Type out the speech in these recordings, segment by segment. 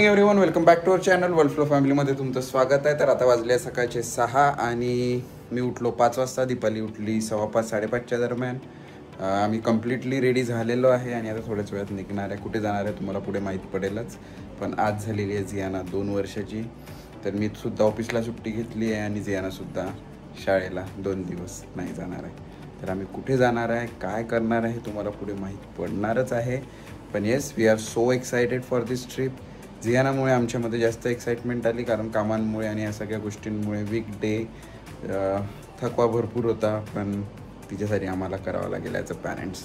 Morning everyone, welcome back to our channel world flow फॅमिलीमध्ये तुमचं स्वागत आहे. तर आता वाजले सकाळचे 6 आणि मी उठलो 5 वाजता. दीपाली उठली 5:15 साडेपाचच्या दरम्यान. आम्ही कम्प्लिटली रेडी झालेलो आहे आणि आता थोड्याच वेळात निघणार आहे. कुठे जाणार आहे तुम्हाला पुढे माहीत पडेलच. पण आज झालेली आहे जियाना 2 वर्षाची. तर मी सुद्धा ऑफिसला सुट्टी घेतली आहे आणि जियानासुद्धा शाळेला 2 दिवस नाही जाणार आहे. तर आम्ही कुठे जाणार आहे, काय करणार आहे तुम्हाला पुढे माहीत पडणारच आहे. पण yes, we are so excited for this trip. जियानामुळे आमच्यामध्ये जास्त एक्साइटमेंट आली, कारण कामांमुळे आणि या सगळ्या गोष्टींमुळे वीकडे थकवा भरपूर होता. पण तिच्यासाठी आम्हाला करावं लागेल ॲज अ पॅरेंट्स.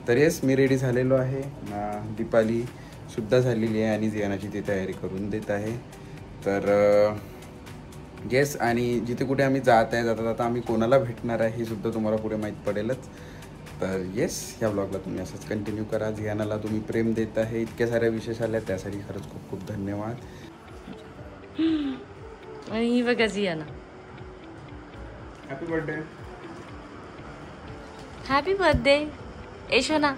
तर येस, मी रेडी झालेलो आहे. दीपालीसुद्धा झालेली आहे आणि जियानाची ती तयारी करून देत आहे. तर येस, आणि जिथे कुठे आम्ही जाता जाता आम्ही कोणाला भेटणार आहे हे सुद्धा तुम्हाला पुढे माहीत पडेलच. तर येस, ह्या ब्लॉगला तुम्ही असंच कंटिन्यू करा. जियानाला तुम्ही प्रेम देत आहे, इतक्या साऱ्या विशेष आल्या त्यासाठी खरंच खूप खूप धन्यवाद. आणि ही बघा Jiana. Happy birthday. Happy birthday Yashona.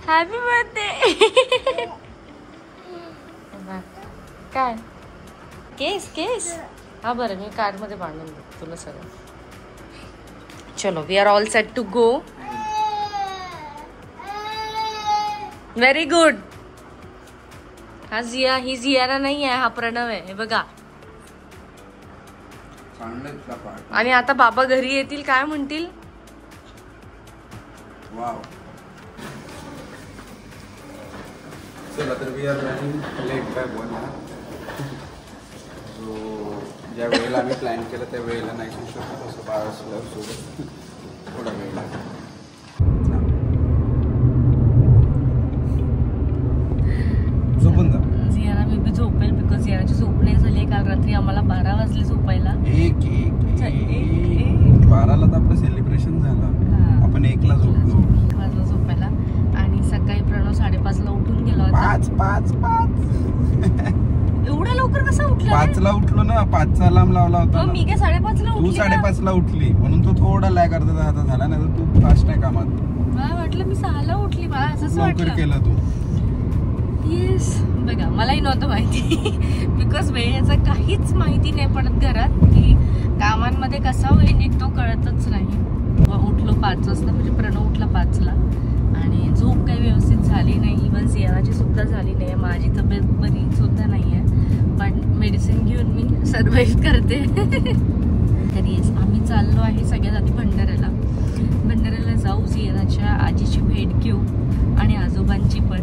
Happy birthday. काय केस केस हा बरं, मी कार्डमध्ये बांधून देतो तुला सगळं. चलो, we are all set to go. Very good. हा ही जियाना नाही आहे, हा प्रणव आहे. हे बघा. आणि आता बाबा घरी येतील, काय म्हणतील? वाव. चला, तर we are running late by 1 hour. ज्या वेळेला आम्ही प्लॅन केलं त्या वेळेला नाही होऊ शकत. असं बाळासोबत थोडा वेळ लागला. झोपून जा. जियाना मी बी झोपेल, बिकॉज जियानाची झोप नाही झाली. काल रात्री आम्हाला 12 वाजले झोपायला. 12ला तर आपलं सेलिब्रेशन झालं. आपण 1ला झोपलो. 1 वाजला झोपायला आणि सकाळी प्रणव 5:30ला उठून गेला होता. 5 एवढ्या लवकर कसा उठला? 5ला उठलो ना. 5चा अलार्म लावला होता. मी काय 5:30ला उठली? तू 5:30ला उठली म्हणून तो थोडा लॅग अर्धा झाला. नाही तर तू फास्ट नाही कामात. मला वाटलं मी 6ला उठली. मला असंच वाटलं. लवकर केलं तू. येस, बघा मलाही नव्हतं माहिती. बिकॉज वेळेचं काहीच माहिती नाही पडत घरात, की कामांमध्ये कसा वेळ निघतो कळतच नाही. उठलो 5 वाजता, म्हणजे प्रणव उठला 5ला आणि झोप काही व्यवस्थित झाली नाही. इव्हन जियानाची सुद्धा झाली नाही. माझी तब्येत बरी सुद्धा नाही आहे, पण मेडिसिन घेऊन मी सर्वाइव्ह करते. तर येस, आम्ही चाललो आहे सगळ्यात आधी भंडाऱ्याला जाऊ. जियानाच्या आजीची भेट घेऊ आणि आजोबांची पण.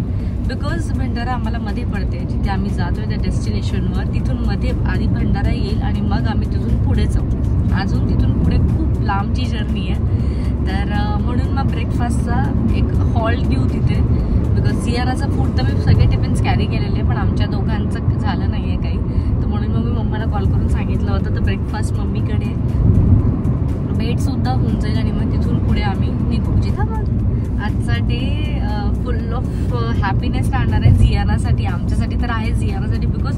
बिकॉज भंडारा आम्हाला मध्ये पडते, जिथे आम्ही जातोय त्या डेस्टिनेशनवर. तिथून मध्ये आधी भंडारा येईल आणि मग आम्ही तिथून पुढे जाऊ. अजून तिथून पुढे खूप लांबची जर्नी आहे. तर म्हणून मग ब्रेकफास्टचा एक हॉल्ट घेऊ तिथे. बिकॉज जियानाचा फूड तर मी सगळे टिफिन्स कॅरी केलेले, पण आमच्या दोघांचं झालं नाही आहे काही. तर म्हणून मग मी मम्माला कॉल करून सांगितलं होतं. तर ब्रेकफास्ट मम्मीकडे, भेटसुद्धा होऊन जाईल आणि मग तिथून पुढे आम्ही निघू. जिथं मग आजचा डे फुल ऑफ हॅपीनेस राहणार आहे जियानासाठी. आमच्यासाठी तर आहे जियानासाठी. बिकॉज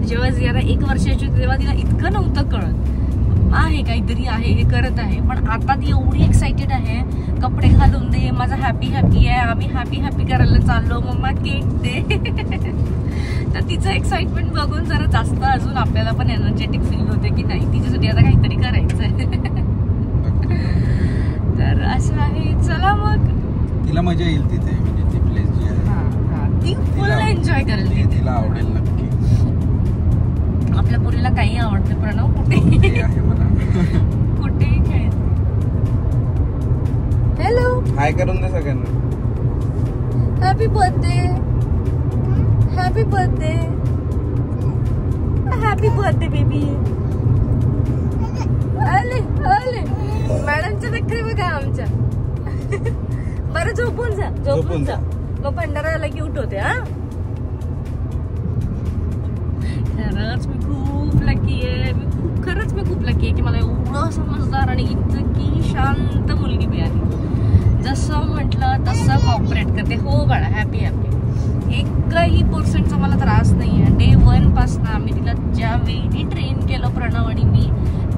जेव्हा जियाना 1 वर्षाची होती तेव्हा तिला इतकं नव्हतं कळत. आहे काहीतरी आहे, हे करत आहे. पण आता ती एवढी एक्साइटेड आहे. कपडे घालून दे, माझा हॅपी आहे, आम्ही हॅपी करायला चाललो, मम्मा केक दे. तर तिचं एक्साइटमेंट बघून जरा जास्त अजून आपल्याला पण एनर्जेटिक फील होते की नाही, तिच्यासाठी आता काहीतरी करायचं आहे. तर असं आहे. चला मग, तिला मजा येईल तिथे. म्हणजे ती प्लेस जी आहे ती फुल एन्जॉय करेल. तिला आवडेल नक्की. आपल्या पुरीला काही आवडते. प्रणव कुठे आहे मला. कुठेही खेळ. हॅलो, हाय करून दे सगळ्यांना. Happy birthday, happy birthday, happy birthday baby. आले आले मॅडमच्या नखरे बघा आमच्या. बरं, झोपून जा. मग भंडारा क्यूट होते. हा, खरंच मी खूप लकी आहे. खरंच मी खूप लकी आहे की मला एवढं समजदार आणि इतकी शांत मुलगी मिळाली. जसं म्हटलं तसं कॉपरेट करते. हो बाळा, हॅपी. एकही पर्सेंटचा मला त्रास नाही आहे. डे 1 पासून आम्ही तिला ज्या वेळी ट्रेन केलं प्रणव आणि मी,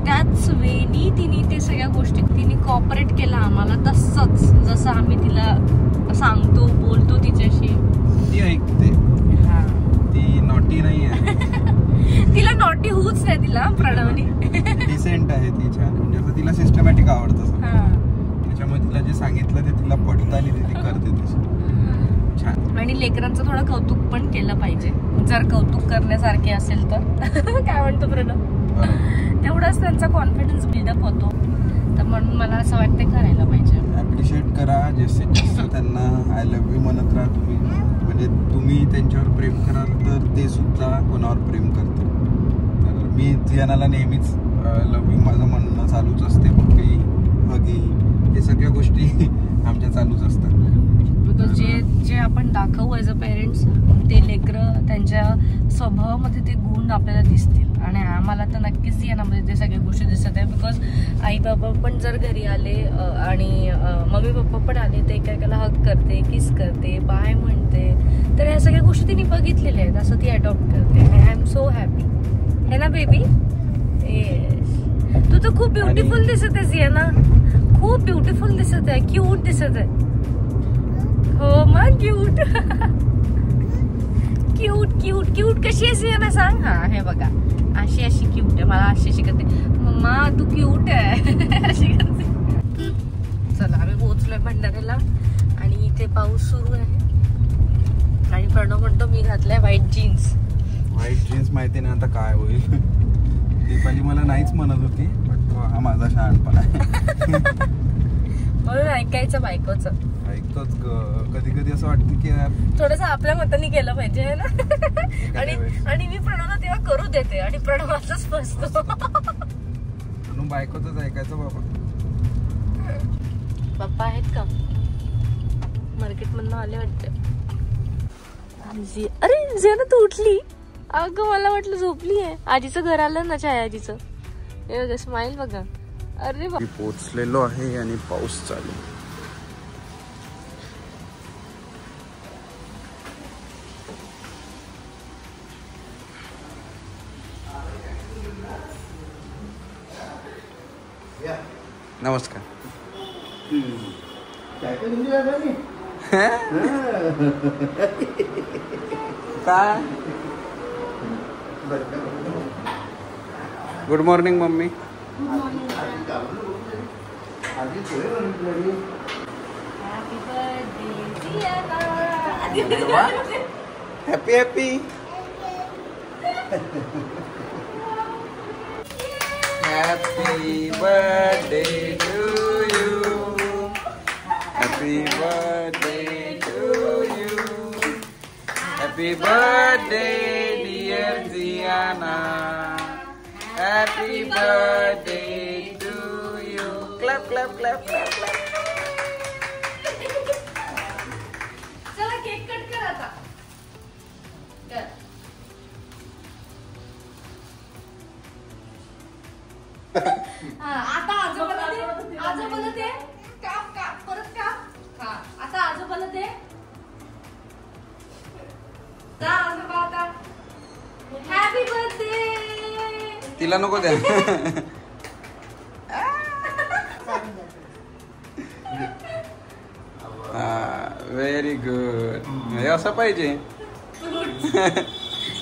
त्याच वेळी तिने ते सगळ्या गोष्टी तिने कॉपरेट केला आम्हाला. तसंच जसं आम्ही तिला सांगतो, बोलतो तिच्याशी, ती ऐकते. ती नॉटी बोललीच नाही तिला प्रणवनी. डिसेंट आहे ती, छान. म्हणजे आता तिला सिस्टमॅटिक आवडतं सगळं, त्याच्यामुळे तिला जे सांगितलं ते तिला पटतं आणि ती करते तसं. छान. आणि लेकरांचं थोडं कौतुक पण केलं पाहिजे, जर कौतुक करण्यासारखे असेल तर. काय म्हणतो प्रणव? तेवढाच त्यांचा कॉन्फिडन्स बिल्डअप होतो, तर म्हणून मला असं वाटतं करायला पाहिजे. ॲप्रिशिएट करा जास्तीत जास्त त्यांना. आय लव्ह यू म्हणत राहा तुम्ही. म्हणजे तुम्ही त्यांच्यावर प्रेम कराल तर ते सुद्धा कोणावर प्रेम करतील. तर मी जियानाला नेहमीच लव्ह यू माझं म्हणणं चालूच असते. पप्पी, हगी, हे सगळ्या गोष्टी आमच्या चालूच असतात. बिकॉज जे आपण दाखवू ॲज अ पेरेंट्स, ते लेकरं त्यांच्या स्वभावामध्ये ते गुण आपल्याला दिसतील. आणि आम्हाला तर नक्कीच जियानामध्ये ते सगळ्या गोष्टी दिसत आहे. बिकॉज आई बाबा पण जर घरी आले आणि मम्मी पप्पा पण आले, ते एकाला हक करते, किस करते, बाय म्हणते, तर ह्या सगळ्या गोष्टी तिने बघितलेल्या आहेत. असं ती अडॉप्ट करते. I am so happy. है ना बेबी? येस. तू तर खूप ब्युटिफुल दिसत आहे जियाना, खूप ब्युटिफुल दिसत आहे, क्यूट दिसत आहे. हो मग क्यूट. क्यूट क्यूट क्यूट कशी आहे जियाना सांग. हा हे बघा, अशी अशी क्यूट आहे. मला अशी करते, मम्मा तू क्यूट आहे अशी करते. चला आम्ही पोहोचलोय भंडाऱ्याला आणि इथे पाऊस सुरू आहे. आणि प्रणव म्हणतो मी घातलाय व्हाईट जीन्स. व्हाईट जीन्स माहिती नाही आता काय होईल. दीपाली मला नाहीच म्हणत होती, बट हा माझा शहाणपणा आहे. म्हणून ऐकायचं बायकोचं. ऐकतोच. कधी कधी असं वाटतं की थोडस आपल्या मताने केलं पाहिजे ना. आणि मी प्रणवला तेव्हा करू देते आणि प्रणवाचाच फसतो. म्हणून बायकोच ऐकायचं बाबा. पप्पा आहेत का? मार्केट मधनं आले वाटते. अरे जियाना तू उठली? अगं मला वाटलं झोपली आहे. आजीचं घर आलं ना, छायाजीचं. हे बघा स्माइल बघा. अरे पोचलेलो आहे आणि पाऊस चालू. नमस्कार. काय? Good morning mummy. Happy happy happy birthday to you. Happy birthday to you. Happy birthday dear Jiana. Happy birthday to you. Clap clap clap clap clap. चला केक कट कर आता. आता आजोबाला दे. आजोबाला दे. काप काप परत काप. हा आता आजोबाला दे. जा आजोबा आता. Happy birthday. तिला नको द्या. Very good. हे असं पाहिजे.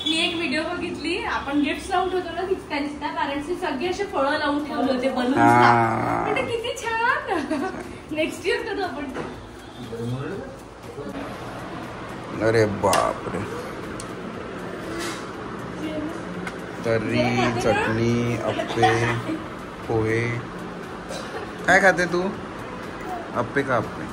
मी एक व्हिडिओ बघितली, आपण गिफ्ट लावून ठेवतो ना, त्यांच्या पॅरेंट्सनी सगळे असे फळं लावून ठेवले होते बलून्स. किती छान. नेक्स्ट इयर करू आपण. अरे बापरे. तर्री, चटणी, अप्पे, पोहे. काय खाते तू? अप्पे का अप्पे?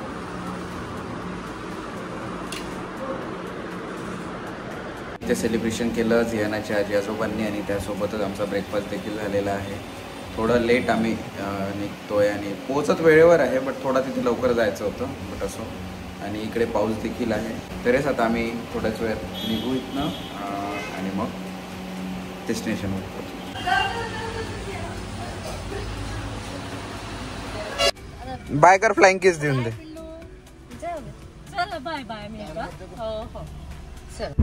ते सेलिब्रेशन केलं जियानाच्या आजी आजोबांनी आणि त्यासोबतच आमचा ब्रेकफास्ट देखील झालेला आहे. थोडं लेट आम्ही निघतोय आणि पोहोचत वेळेवर आहे, बट थोडा तिथे लवकर जायचं होतं, बट असो. आणि इकडे पाऊस देखील आहे. तरीच आता आम्ही थोड्याच वेळ निघू इथनं आणि मग डेस्टिनेशनवर पोहोचू. बाय कर. फ्लाइंग किस देऊन दे. चला बाय बाय. मी हो हो चल.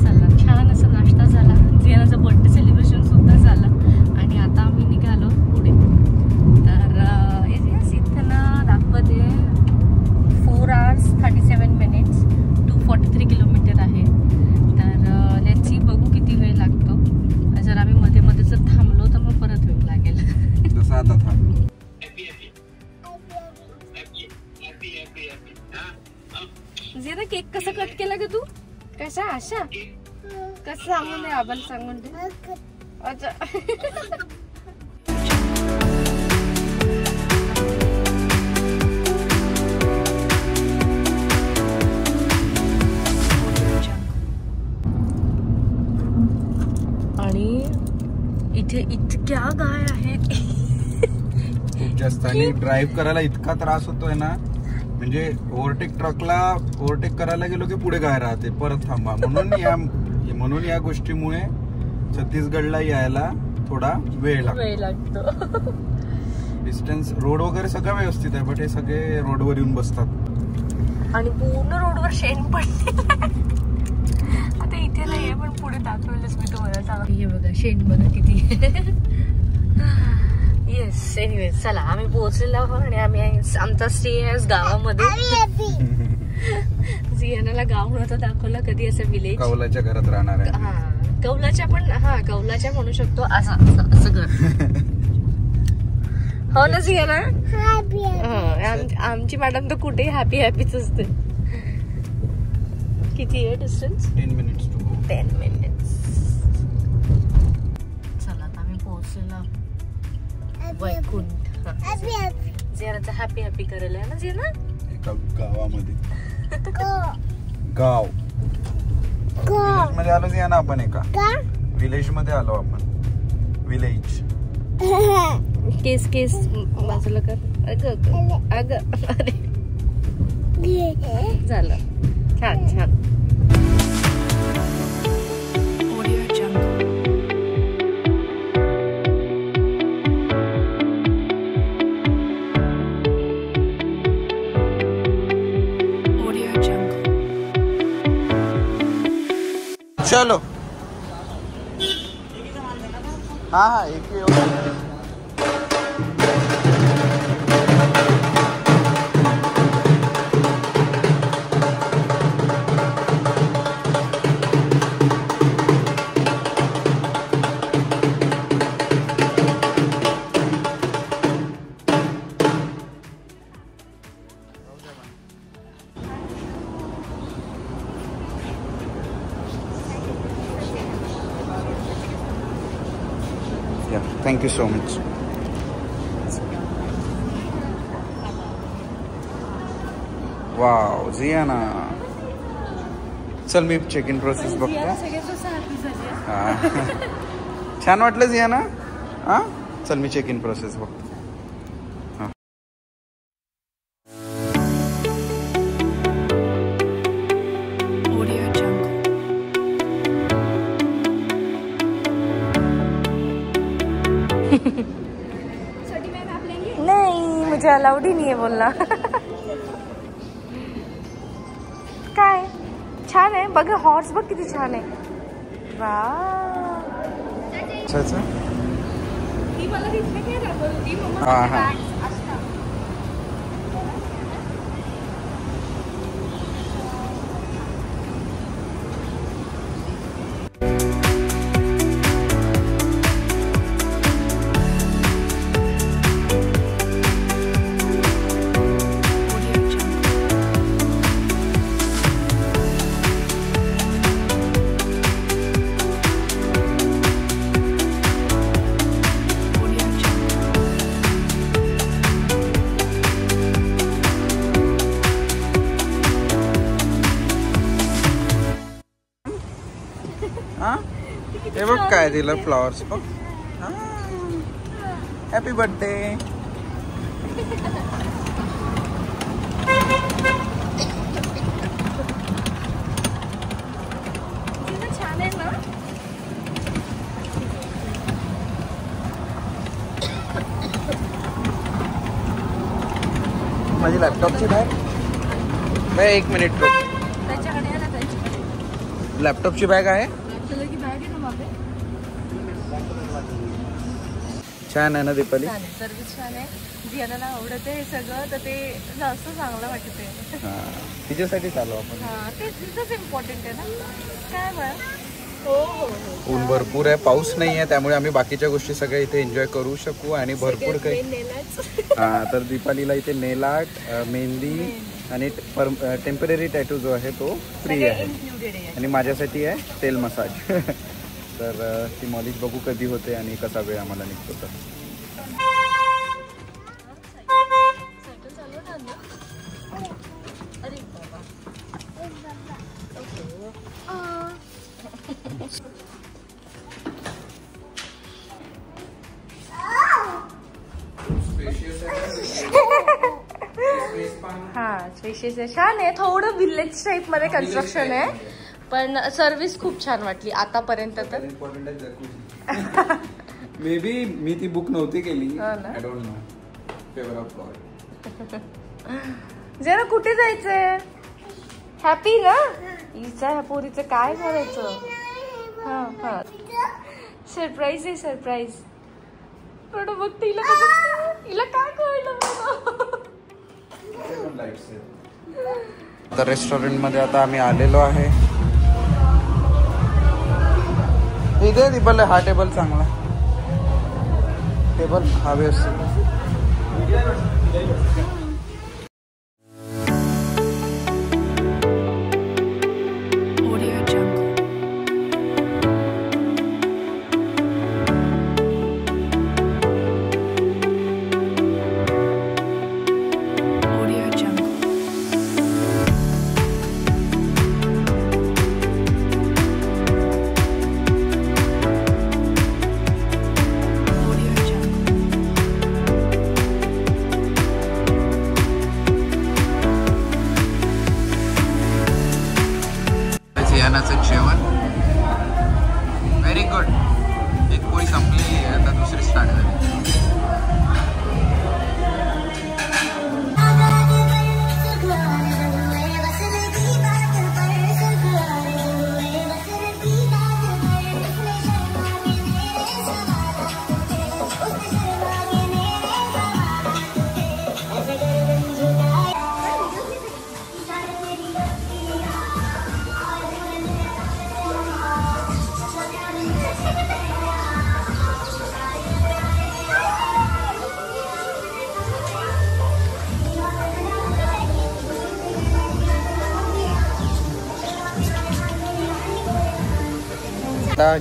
चला छान असा नाश्ता झाला. जियानाचं बर्थडे सेलिब्रेशन सुद्धा झालं आणि आता आम्ही निघालो पुढे. तर इथं ना दाखवते 4 hours 37 minutes 243 किलोमीटर आहे. तर लेट्स सी बघू किती तू कसा अशा कसं सांगून दे आबाला सांगून दे अच्छा आणि इथे इतक्या गाय आहेत खूप जास्त आणि ड्राईव्ह करायला इतका त्रास होतोय ना म्हणजे ट्रकला ओव्हरटेक करायला गेलो की पुढे गाय राहते परत थांबा म्हणून या गोष्टीमुळे छत्तीसगडला यायला थोडा वेळ लागतो डिस्टन्स रोड वगैरे सगळं व्यवस्थित आहे बट हे सगळे रोडवर येऊन बसतात आणि पूर्ण रोडवर शेण पडले आता इथे नाहीये पण पुढे दाखवलंच मी तुम्हाला सांग हे बघा शेण बघा किती येस एनिवेज चला आम्ही पोहोचलेलो आहोत आणि आम्ही आमचा स्टे आहे गावामध्ये जियानाला गाव नव्हतं दाखवलं कधी असं विलेज कौलाच्या घरात राहणार आहे हा कौलाच्या पण कौलाच्या म्हणू शकतो असं घर हो ना जियाना आमची मॅडम तर कुठेही हॅपीच असते किती आहे distance 10 minutes to go 10 minutes चला आता आम्ही पोहोचलेलो वैकुंठ जियानाचा हॅपी करायला आहे ना जियाना एका गावामध्ये गाव विलेज मध्ये आलो जियाना आपण एका विलेज मध्ये आलो आपण विलेज केस बाजूला कर अग अरे झालं छान चलो हाँ एक ही Thank you so much. Wow, Ziana. चल मी चेक इन प्रोसेस बघतो. छान वाटलं जियाना? हा चल मी चेक इन प्रोसेस बघतो. नहीं मुझे अलाउड ही नहीं है बोलना काय छान आहे बघ हॉर्स बघ किती छान आहे हे बघ काय दिलं फ्लॉवर्स बघ हॅपी बर्थडे छान आहे ना माझी लॅपटॉपची बॅग एक मिनिट लॅपटॉपची बॅग आहे छान आहे ना दीपाली सर्विस छान आहे जियानाला आवडत आहे सगळं तर ते जास्त चांगलं वाटते तिच्यासाठी चालू आपण ते तिथंच इम्पॉर्टंट आहे ना काय बरं ऊन भरपूर आहे, पाऊस नाही आहे, त्यामुळे आम्ही बाकीच्या गोष्टी सगळ्या इथे एन्जॉय करू शकू आणि भरपूर काही. हा, तर दीपालीला इथे नेल आर्ट, मेहंदी आणि टेम्पररी टॅटू जो आहे तो फ्री आहे आणि माझ्यासाठी आहे तेल मसाज. तर ती मॉलिश बघू कधी होते आणि कसा वेळ आम्हाला निघतो. तर स्पेशियस आहे, छान आहे. थोडं विलेज टाईप मध्ये कन्स्ट्रक्शन आहे, पण सर्व्हिस खूप छान वाटली आतापर्यंत. तर मे बी मी ती बुक नव्हती केली, I don't know. Favour of God. जरा कुठे जायचंय? हॅपी ना? हिचा ह्या पोरीचं काय करायचं? हा हा, सरप्राईज आहे, सरप्राईज. पण बघ तिला हिला काय कळलं. तर रेस्टॉरंट मध्ये आता आम्ही आलेलो आहे. इथे दीपाला हा टेबल चांगला, टेबल हा व्यवस्थित. जेवण व्हेरी गुड. एक पोळी संपली, आता दुसरी स्टार्ट झाली.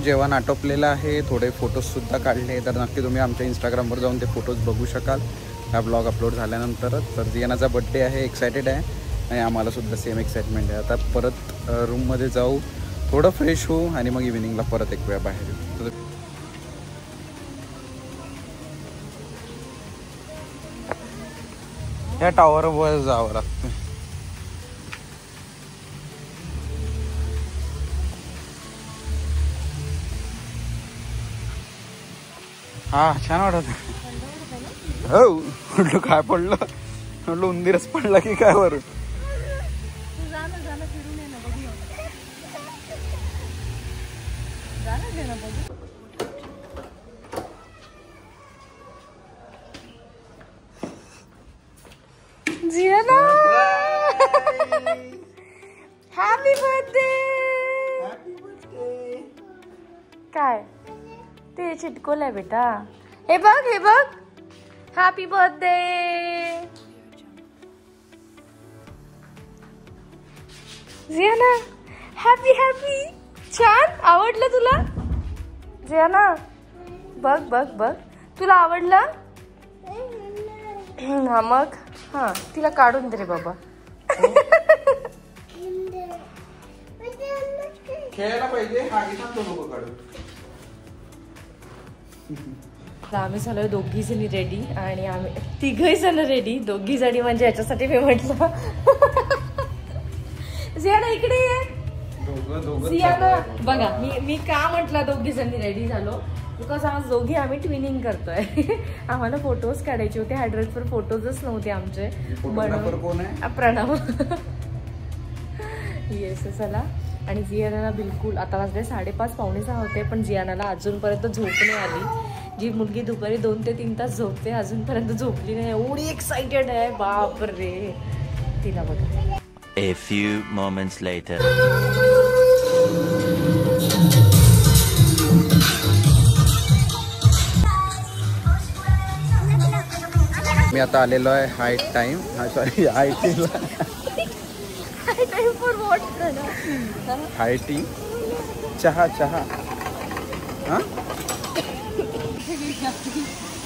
जेवण आटोपलेलं आहे, थोडे फोटोज सुद्धा काढले. तर नक्की तुम्ही आमच्या इंस्टाग्रामवर जाऊन ते फोटोज बघू शकाल हा ब्लॉग अपलोड झाल्यानंतरच. तर जियानाचा बड्डे आहे, एक्सायटेड आहे आणि आम्हाला सुद्धा सेम एक्साइटमेंट आहे. आता परत रूममध्ये जाऊ, थोडं फ्रेश होऊ आणि मग इव्हिनिंगला परत एक वेळा बाहेर येऊ. या टॉवरवर जावं लागतं. हा, छान वाटत. हो, म्हटलं काय पडलं, म्हटलं उंदीरच पडला की काय वर. Jiana, happy birthday. काय ते चिटकोलंय बेटा, हे बघ, हे बघ. Happy birthday. Jiana, happy happy. छान, आवडलं तुला? जियाना, बघ बघ बघ, तुला आवडलं? हा मग, हा तिला काढून दे रे बाबा. खेळायला पाहिजे, हा घेतो नको काढून. आम्ही झालोय दोघी जणी रेडी आणि आम्ही तिघही जण रेडी. दोघी जणी म्हणजे याच्यासाठी मी म्हटलं जियाना इकडे ये. जियाना बघा, मी का म्हटलं दोघी जणी रेडी झालो, बिकॉज आज दोघी आम्ही ट्विनिंग करतोय. आम्हाला फोटोज काढायचे होते, ह्या ड्रेसवर फोटोजच नव्हते आमचे. प्रणव. येस, चला. आणि जियानाला बिलकुल, आता वाजले 5:30 पावणे 6 होते, पण जियानाला अजूनपर्यंत झोप नाही आली. जी मुलगी दुपारी 2 ते 3 तास झोपते अजूनपर्यंत झोपली नाही. एवढी एक्साइटेड आहे, बाप रे. तिला बघा. A few moments later. मी आता आलेलो आहे हाय टाईम सॉरी हाय टीला हाय टी चहा हां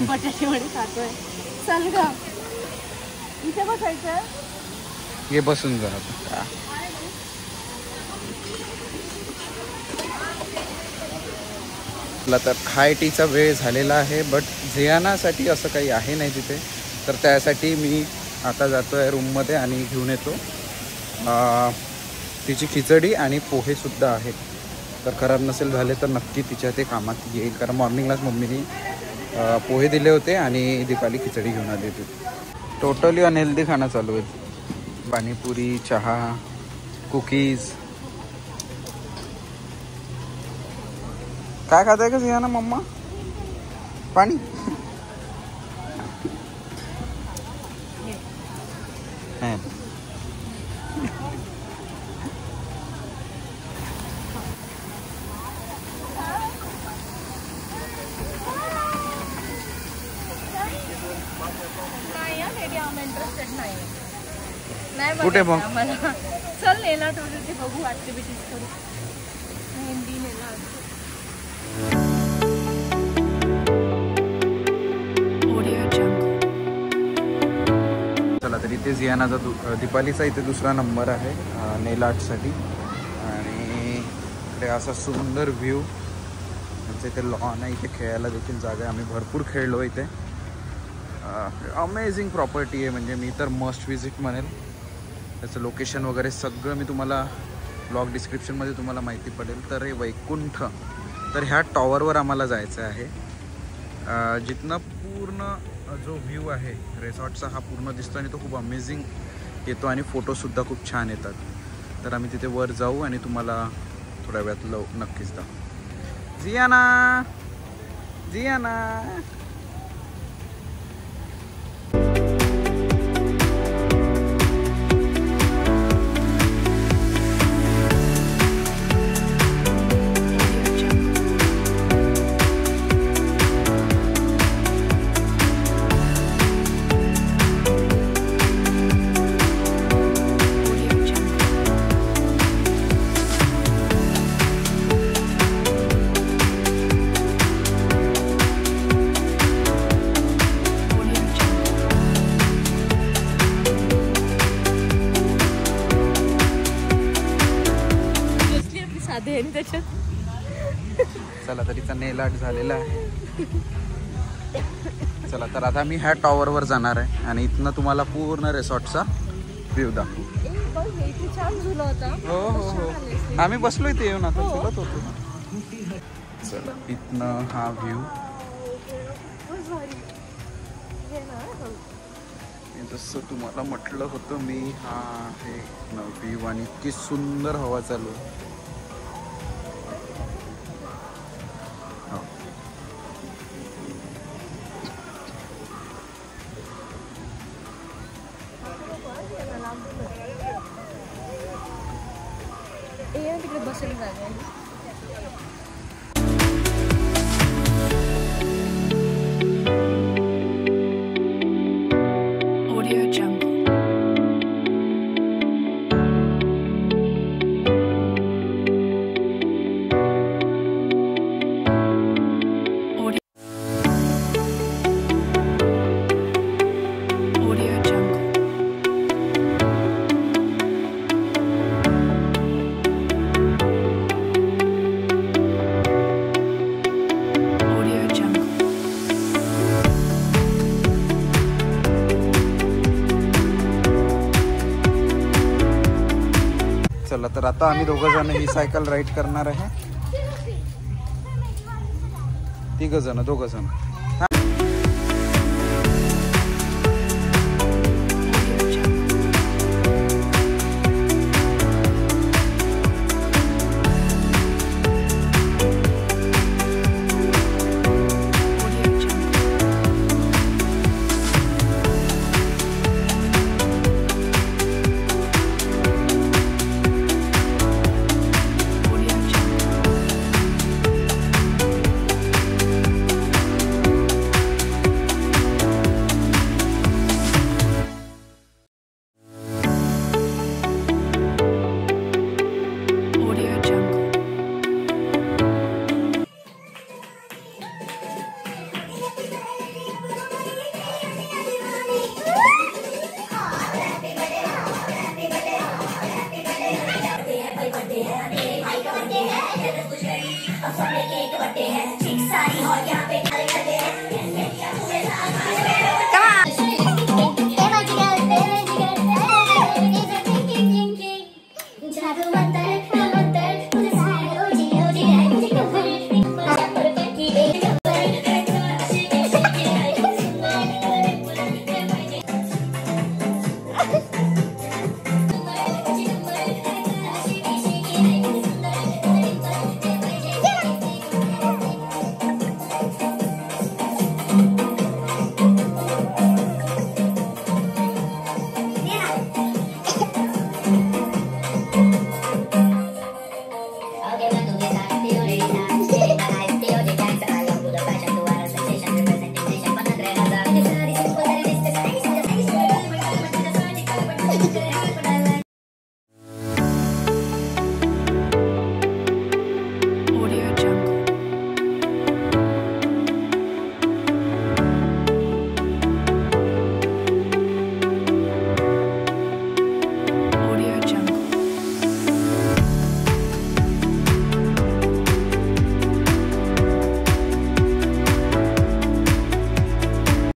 बटाटे वडे खातोय. चल ग इथे बसायचं. ये बसून जा आता. तर हाय टीचा वेळ झालेला आहे बट झियानासाठी असं काही आहे नाही तिथे. तर त्यासाठी मी आता जातो आहे रूममध्ये आणि घेऊन येतो तिची खिचडी आणि पोहेसुद्धा आहेत. तर खराब नसेल झाले तर नक्की तिच्या ते कामात येईल. कारण मॉर्निंगलाच मम्मीने पोहे दिले होते आणि दीपाली खिचडी घेऊन आली होती. टोटली अनहेल्दी खाणं चालू आहे. पाणीपुरी, चहा, कुकीज. काय खाताय का झियाना मम्मा? पाणी. कुठे मग? चल नेला थोडी बघू ऍक्टिव्हिटीज करू. हिंदी नेला. चला तर इथे झियानाचा दीपालीचा इथे दुसरा नंबर आहे नेल आर्टसाठी. आणि इकडे असा सुंदर व्ह्यू. आमच्या इथे लॉन आहे. इथे खेळायला देखील जागा आहे. आम्ही भरपूर खेळलो इथे. अमेझिंग प्रॉपर्टी आहे. म्हणजे मी तर मस्ट विजिट म्हणेल. त्याचं लोकेशन वगैरे सगळं मी तुम्हाला ब्लॉग डिस्क्रिप्शनमध्ये तुम्हाला माहिती पडेल. तर हे वैकुंठ. तर ह्या टॉवरवर आम्हाला जायचं आहे. जिथनं पूर्ण जो व्ह्यू आहे रिसॉर्टचा हा पूर्ण दिसतो आणि तो खूप अमेझिंग येतो आणि फोटोसुद्धा खूप छान येतात. तर आम्ही तिथे वर जाऊ आणि तुम्हाला थोड्या वेळात नक्कीच दाखवू. झियाना चला तर तिचा नेल आर्ट झालेला आहे. चला तर आता मी ह्या टॉवरवर जाणार आहे आणि इथनं तुम्हाला पूर्ण रिसॉर्टचा व्ह्यू दाखवू. हो आम्ही बसलो इथे येऊन आता चलत होतो. चला इथनं हा व्ह्यू. जसं तुम्हाला म्हटलं होतं मी हा आहे व्ह्यू आणि इतकी सुंदर हवा चालू आहे. तिकडे बसेल जागा आहे. चला तर आता आम्ही दोघं जण ही सायकल राईड करणार आहे. दोघं जण केक बटे हैं